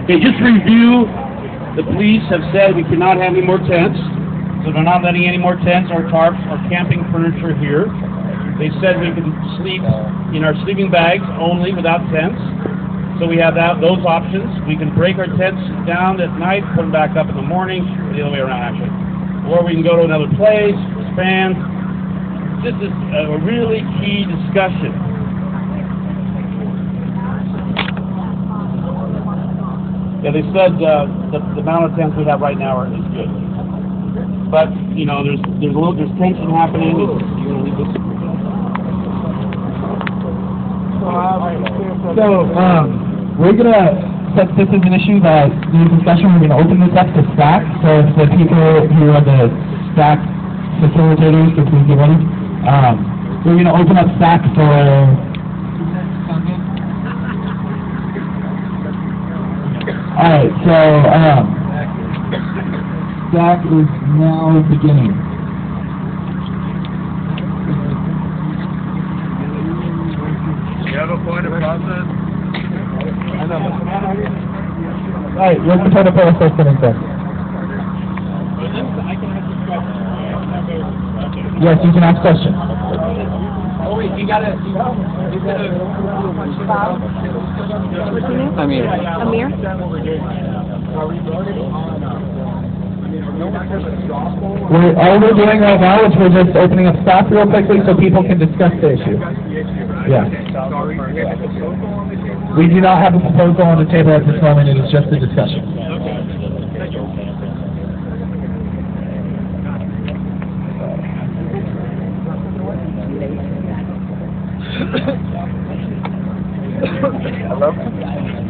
Okay, just to review, the police have said we cannot have any more tents, so they're not letting any more tents or tarps or camping furniture here. They said we can sleep in our sleeping bags only without tents, so we have those options. We can break our tents down at night, put them back up in the morning, or the other way around actually. Or we can go to another place, expand. This is a really key discussion. Yeah, they said the amount of tents we have right now is good, but you know there's tension happening. We're gonna, since this is an issue that needs discussion, we're gonna open this up to stack. So if the people who are the stack facilitators, if we get ready, we're gonna open up stack for. Alright, so, stack is now beginning. You have a point of process? Alright, what's the point of process then? Yes, you can ask questions. Oh wait, you gotta. Amir. All we're doing right now is we're just opening up staff real quickly so people can discuss the issue. Yeah. We do not have a proposal on the table at this moment. It is just a discussion.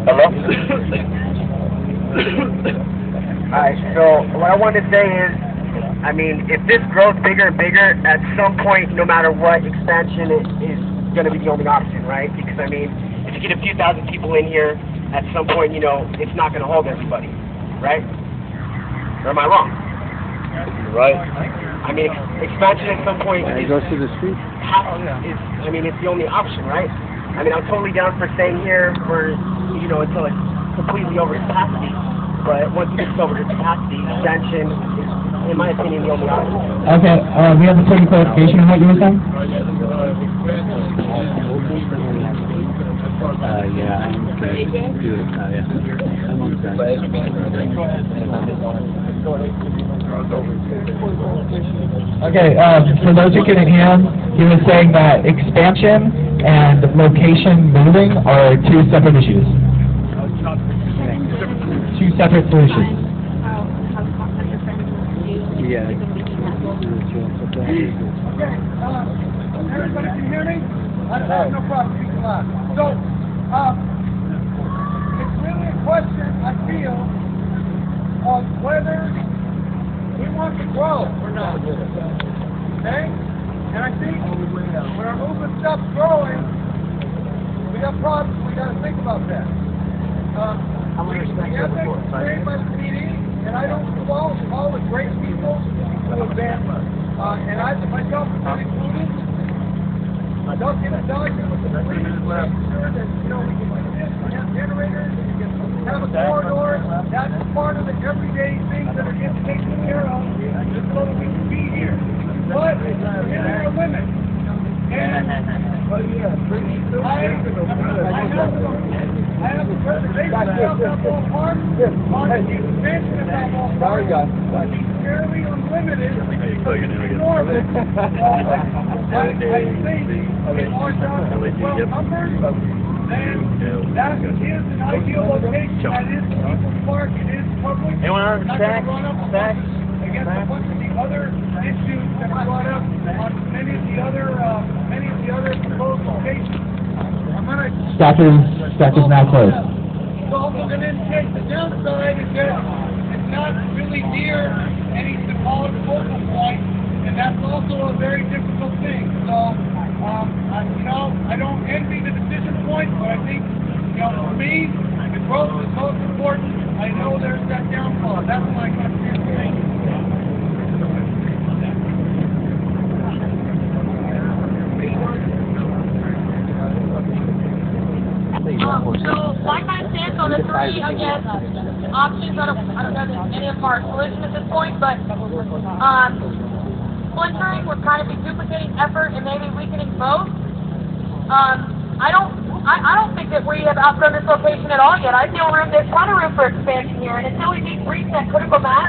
Hello? Alright, so what I wanted to say is, I mean, if this grows bigger and bigger, at some point, no matter what, expansion is going to be the only option, right? Because, I mean, if you get a few thousand people in here, at some point, you know, it's not going to hold everybody, right? Or am I wrong? Right. I mean, expansion at some point It goes to the street. it's the only option, right? I mean, I'm totally down for staying here for, you know, until it's completely over capacity. But once it gets over to capacity, expansion is, in my opinion, the only option. Okay, we have a certain clarification on what you were saying? Okay, for those who couldn't hear him, he was saying that expansion and location moving are two separate issues. Two separate solutions. Yeah. Everybody can hear me? I have no problem speaking loud. So, it's really a question, I feel, of whether we want to grow or not. Okay? And I think when our movement stops growing, we got problems. We got to think about that. We have that constrained by the PD, and I don't fault all the great people who advance. And I myself am included. Don't get a doctor with the police, make sure that, you know, we can do this, we have generators, we can have a corridor. That's part of the everyday things that are getting taken care of, just so that we can be here. But there are limits. And I have the preservation of Balboa Park, on the expansion of Balboa Park, it's fairly unlimited, enormous. I think if our job is well numbered, then that is an ideal location. That is People's Park, it is public. Anyone on stack? Against a bunch of the other issues that are brought up on many of the other proposed locations. Stack is now closed. It's also going to indicate the downside is that it's not really near any symbolic focal point, and that's also a very difficult thing. So, I don't envy the decision point, but I think, for me, the growth is most important. I know there's that downfall. That's my contribution. So, my kind of stance on the three, I guess, options, I don't know that any of them are a solution at this point, but, splintering would kind of be duplicating effort and maybe weakening both. I don't think that we have outgrown this location at all yet. I feel there's plenty of room for expansion here, and until we reach that critical mass,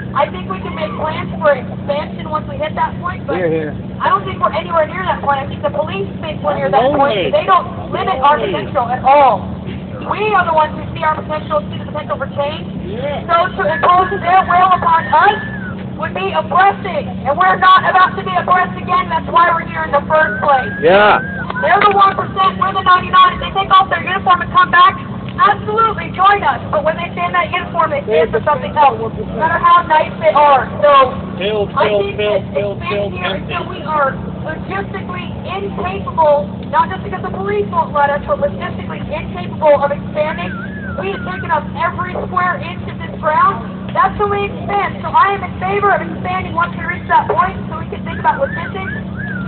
I think we can make plans for expansion once we hit that point, but I don't think we're anywhere near that point. I think the police think we're near that point. They don't limit our potential at all. We are the ones who see our potential, see the potential for change. So to impose their will upon us would be oppressing, and we're not about to be oppressed again. That's why we're here in the first place. Yeah. They're the 1%, we're the 99. If they take off their uniform and come back, absolutely join us. But when they stand in that uniform, they stand for something else, no matter how nice they are. So I think that expanding here until we are logistically incapable, not just because the police won't let us, but logistically incapable of expanding. We have taken up every square inch of this ground. That's when we expand. So I am in favor of expanding once we reach that point, so we can think about logistics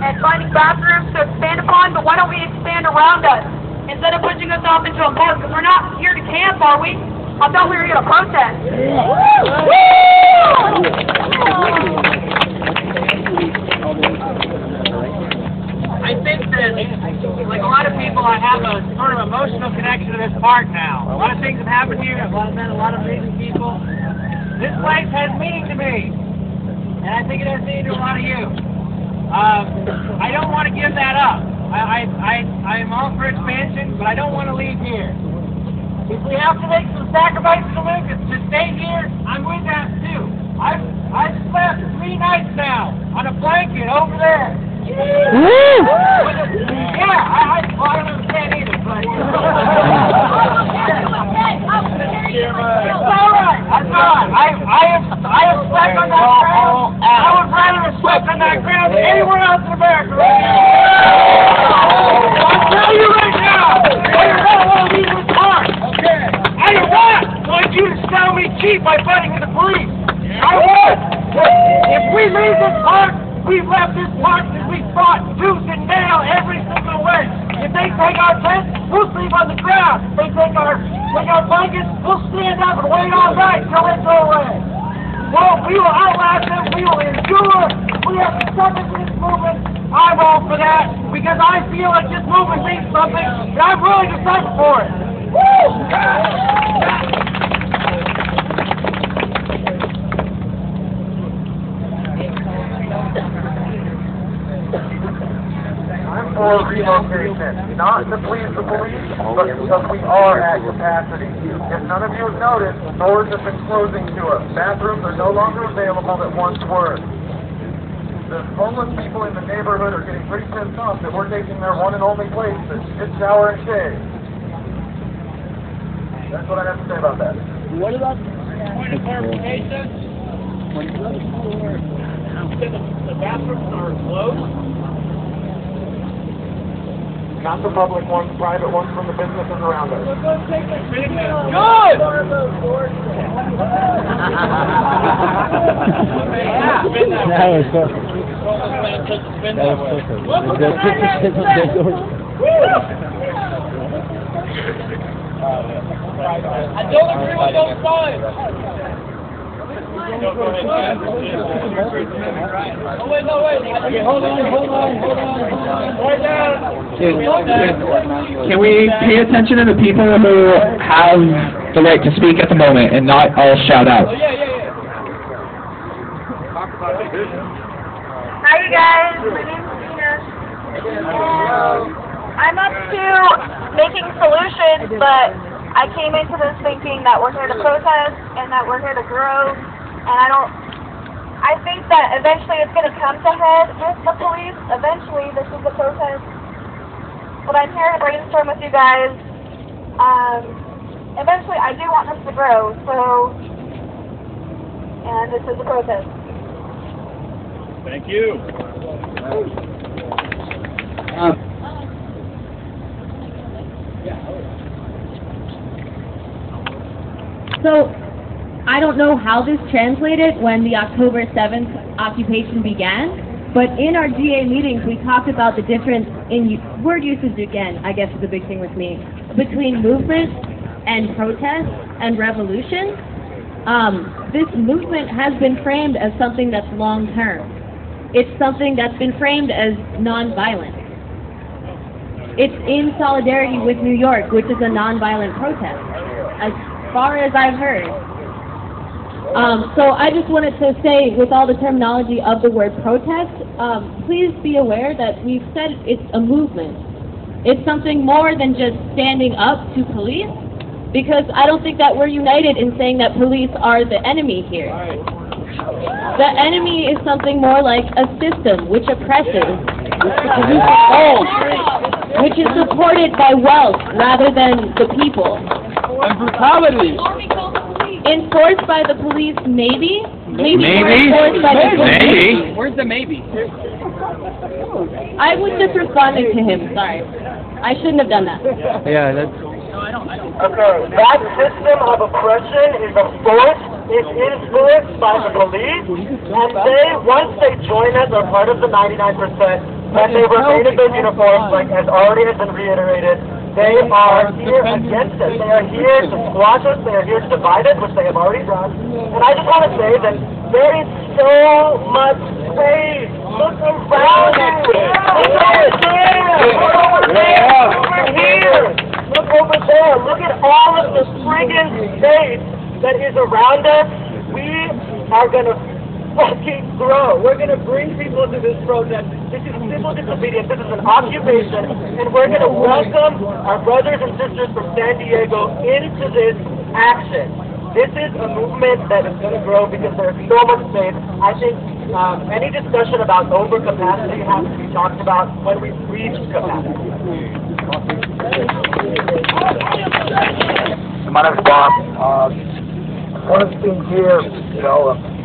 and finding bathrooms to expand upon. But why don't we expand around us instead of pushing us off into a park? Because we're not here to camp, are we? I thought we were here to protest. I think that, like a lot of people, I have a sort of emotional connection to this park now. A lot of things have happened here. I've met a lot of amazing people. This place has meaning to me, and I think it has meaning to a lot of you. I don't want to give that up. I am all for expansion, but I don't want to leave here. If we have to make some sacrifices to stay here, I'm with that too. I've slept 3 nights now on a blanket over there. Yeah, I don't understand either, but it's all right. That's all right. I have slept on that ground. I would rather have slept on that ground than anywhere else in America right now. I'll tell you right now, I don't want to leave this park. Okay. I do not want you to sell me cheap by fighting with the police. I won't. If we leave this park, we've left this park and we fought tooth and nail every single way. If they take our tent, we'll sleep on the ground. If they take our blankets, we'll stand up and wait all night till they go away. Well, we will outlast them. We will endure. We have to step into this movement. I'm all for that because I feel like this movement means something, and I'm willing to fight for it. Woo! I'm for relocation, not to please the police, but because we are at capacity. If none of you have noticed, doors have been closing to us. Bathrooms are no longer available that once were. The homeless people in the neighborhood are getting pretty pissed off that we're taking their one and only place to sit, shower, and shave. That's what I have to say about that. What about point of clarification? The bathrooms are closed? Not the public ones, private ones from the businesses around us. Good! That was so. I don't agree with those signs. No, wait. Okay, hold on. Right down. Can we pay attention to the people who have the right to speak at the moment and not all shout out? Oh, yeah. Hi, you guys. My name's Gina. I'm up to making solutions, but I came into this thinking that we're here to protest and that we're here to grow, and I think that eventually it's going to come to head with the police. Eventually, this is the protest. But I'm here to brainstorm with you guys. Eventually, I do want this to grow, and this is a protest. Thank you. So, I don't know how this translated when the October 7th occupation began, but in our GA meetings we talked about the difference in word usage again, I guess is the big thing with me. between movement and protest and revolution. This movement has been framed as something that's long-term. It's something that's been framed as non-violent. It's in solidarity with New York, which is a non-violent protest, as far as I've heard. So I just wanted to say, with all the terminology of the word protest, please be aware that we've said it's a movement. It's something more than just standing up to police, because I don't think that we're united in saying that police are the enemy here. The enemy is something more like a system which oppresses, which is supported by wealth rather than the people. And brutality. Enforced by the police, maybe? Maybe. Enforced by the police. Maybe. Where's the maybe? I was just responding to him, sorry. I shouldn't have done that. Yeah, that's... Okay, that system of oppression is a force, is influenced by the police, and they, once they join us, are part of the 99%, and they remain in their uniforms, like as already has been reiterated. They are here against us. They are here to squash us. They are here to divide us, which they have already done. And I just want to say that there is so much space. Look around you. Look over there. Look over there. Over here. Look over there. Look at all of the friggin' space that is around us. We are going to fucking grow. We're going to bring people to this protest. This is civil disobedience. This is an occupation. And we're going to welcome our brothers and sisters from San Diego into this action. This is a movement that is going to grow because there's so much space. I think any discussion about overcapacity has to be talked about when we reach capacity. My name is Bob. One of the things here,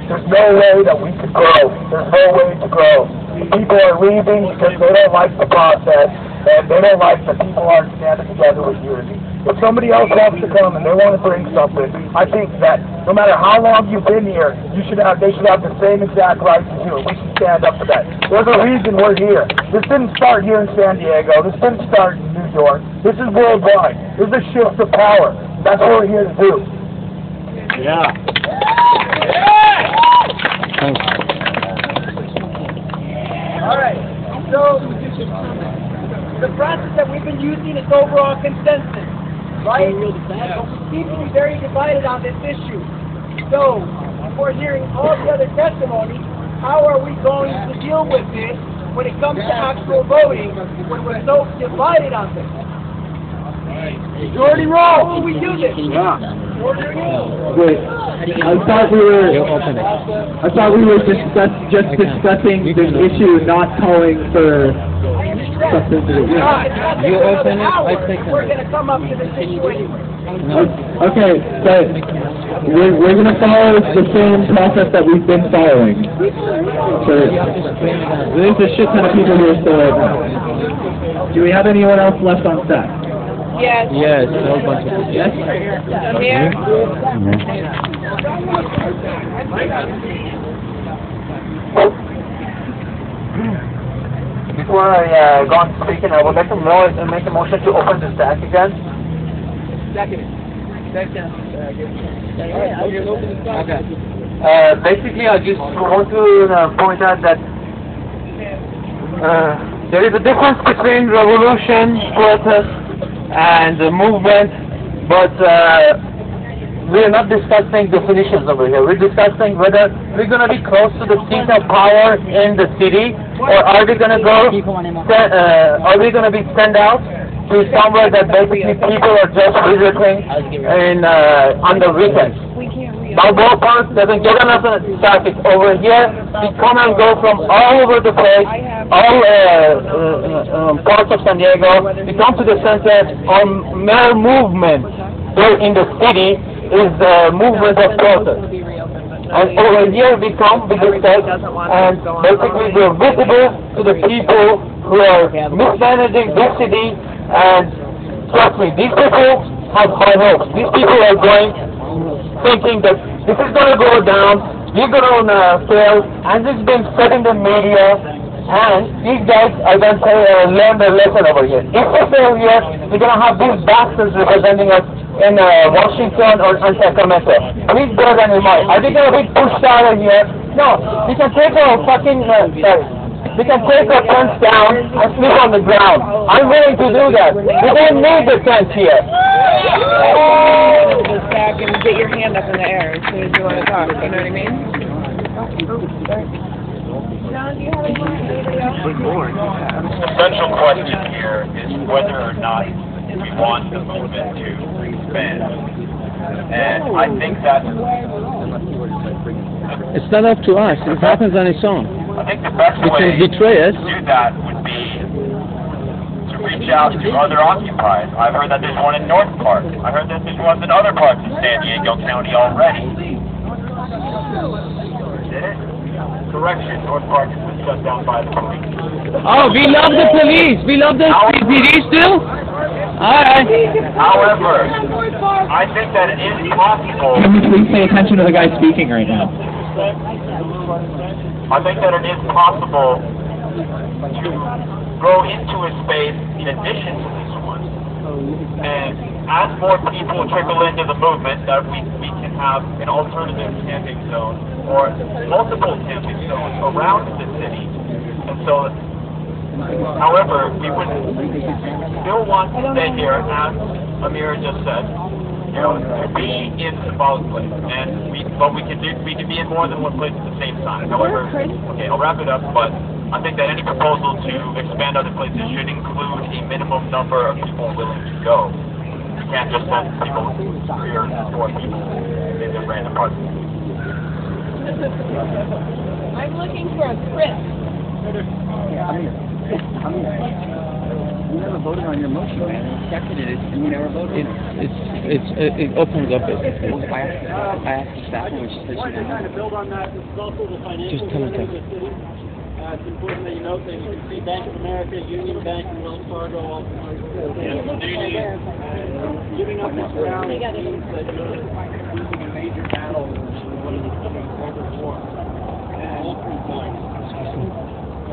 there's no way that we could grow. There's no way to grow. People are leaving because they don't like the process, and they don't like that people aren't standing together with unity. If somebody else wants to come and they want to bring something, I think that no matter how long you've been here, they should have the same exact rights as you. We should stand up for that. There's a reason we're here. This didn't start here in San Diego. This didn't start in New York. This is worldwide. This is a shift of power. That's what we're here to do. Yeah. All right. So the process that we've been using is overall consensus, right? Yeah. We seem to be very divided on this issue. So before hearing all the other testimony, how are we going to deal with this when it comes to actual voting when we're so divided on this? Majority rule. How will we do this? Yeah. Wait, I thought we were just discussing this issue, not calling for something to do. Yeah. You open it, I take it. We're going to come up to this issue anyway. Okay, but we're going to follow the same process that we've been following. So there's a shit ton of people here still right now. Do we have anyone else left on staff? Yes. Yes, a whole bunch of people. Yes? I'm here. Before I go on speaking, I would like to make a motion to open the stack again. Basically, I just want to point out that there is a difference between revolution, protest, and the movement, but we are not discussing definitions over here. We're discussing whether we're going to be close to the seat of power in the city, or are we going to go? Are we going to be sent out to somewhere that basically people are just visiting on the weekends? Balboa Park doesn't get enough traffic over here. We come and go from all over the place, all parts of San Diego. We come to the center. Our mere movement here in the city is the movement of protest. And over here we come, we discuss, and basically we're visible to the people who are mismanaging this city. And trust me, these people have high hopes. These people are thinking that this is going to go down, we're going to fail, and it's been said in the media And these guys are going to learn their lesson over here. If they fail here, we're going to have these bastards representing us in Washington or Sacramento. Please bear that in mind. Are they going to be pushed out of here? No. We can take our fucking, we can take our tents down and sleep on the ground. I'm willing to do that. We don't need the tents here. Just back and get your hand up in the air as soon as you want to talk. You know what I mean? John, do you have any more? Anybody else? The central question here is whether or not we want the movement to expand. And I think that It's not up to us. It happens on its own. I think the best It way can betray us. to do that would be to reach out to other occupiers. I've heard that there's one in North Park. I heard that there's one in other parts of San Diego County already. Did it? Correction, North Park has been shut down by the police. Oh, we love the police. We love the PD still? Alright. However, I think that it is possible. Can you please pay attention to the guy speaking right now? I think that it is possible to grow into a space in addition to this one. And as more people trickle into the movement, that we can have an alternative camping zone or multiple camping zones around the city. And so, however, we would still want to stay here, as Amira just said, you know, to be in symbolic place, and but we can be in more than one place at the same time. However, okay, I'll wrap it up. But I think that any proposal to expand other places should include a minimum number of people willing to go. You can't just send people, 3 or 4 people, in random parts. I'm looking for a script. You never voted on your motion, man. You seconded it, and you never voted on it. It opens up it. I asked the staff when she said she didn't. To build on that, this is also the financial Just tell them center of the city. It's important that you note that you can see Bank of America, Union Bank, and Wells Fargo all giving up this ground means that you're losing a major battle in what is becoming global war.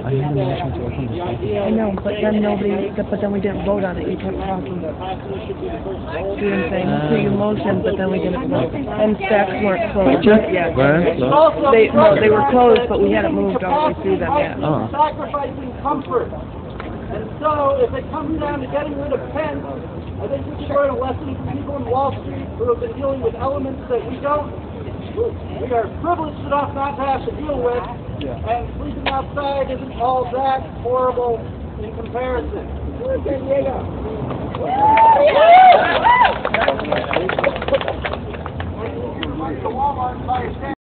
I have the motion to open this. I know, but then we didn't vote on it. You kept talking. See what I'm saying? So you motioned, but then we didn't vote. And stacks weren't closed yet. They were closed, but we hadn't moved all the way through them yet. Oh. Sacrificing comfort. And so, if it comes down to getting rid of Pence, I think we should learn a lesson from people in Wall Street who have been dealing with elements that we are privileged enough not to have to deal with, and sleeping outside isn't all that horrible in comparison. San Diego. The Walmart fire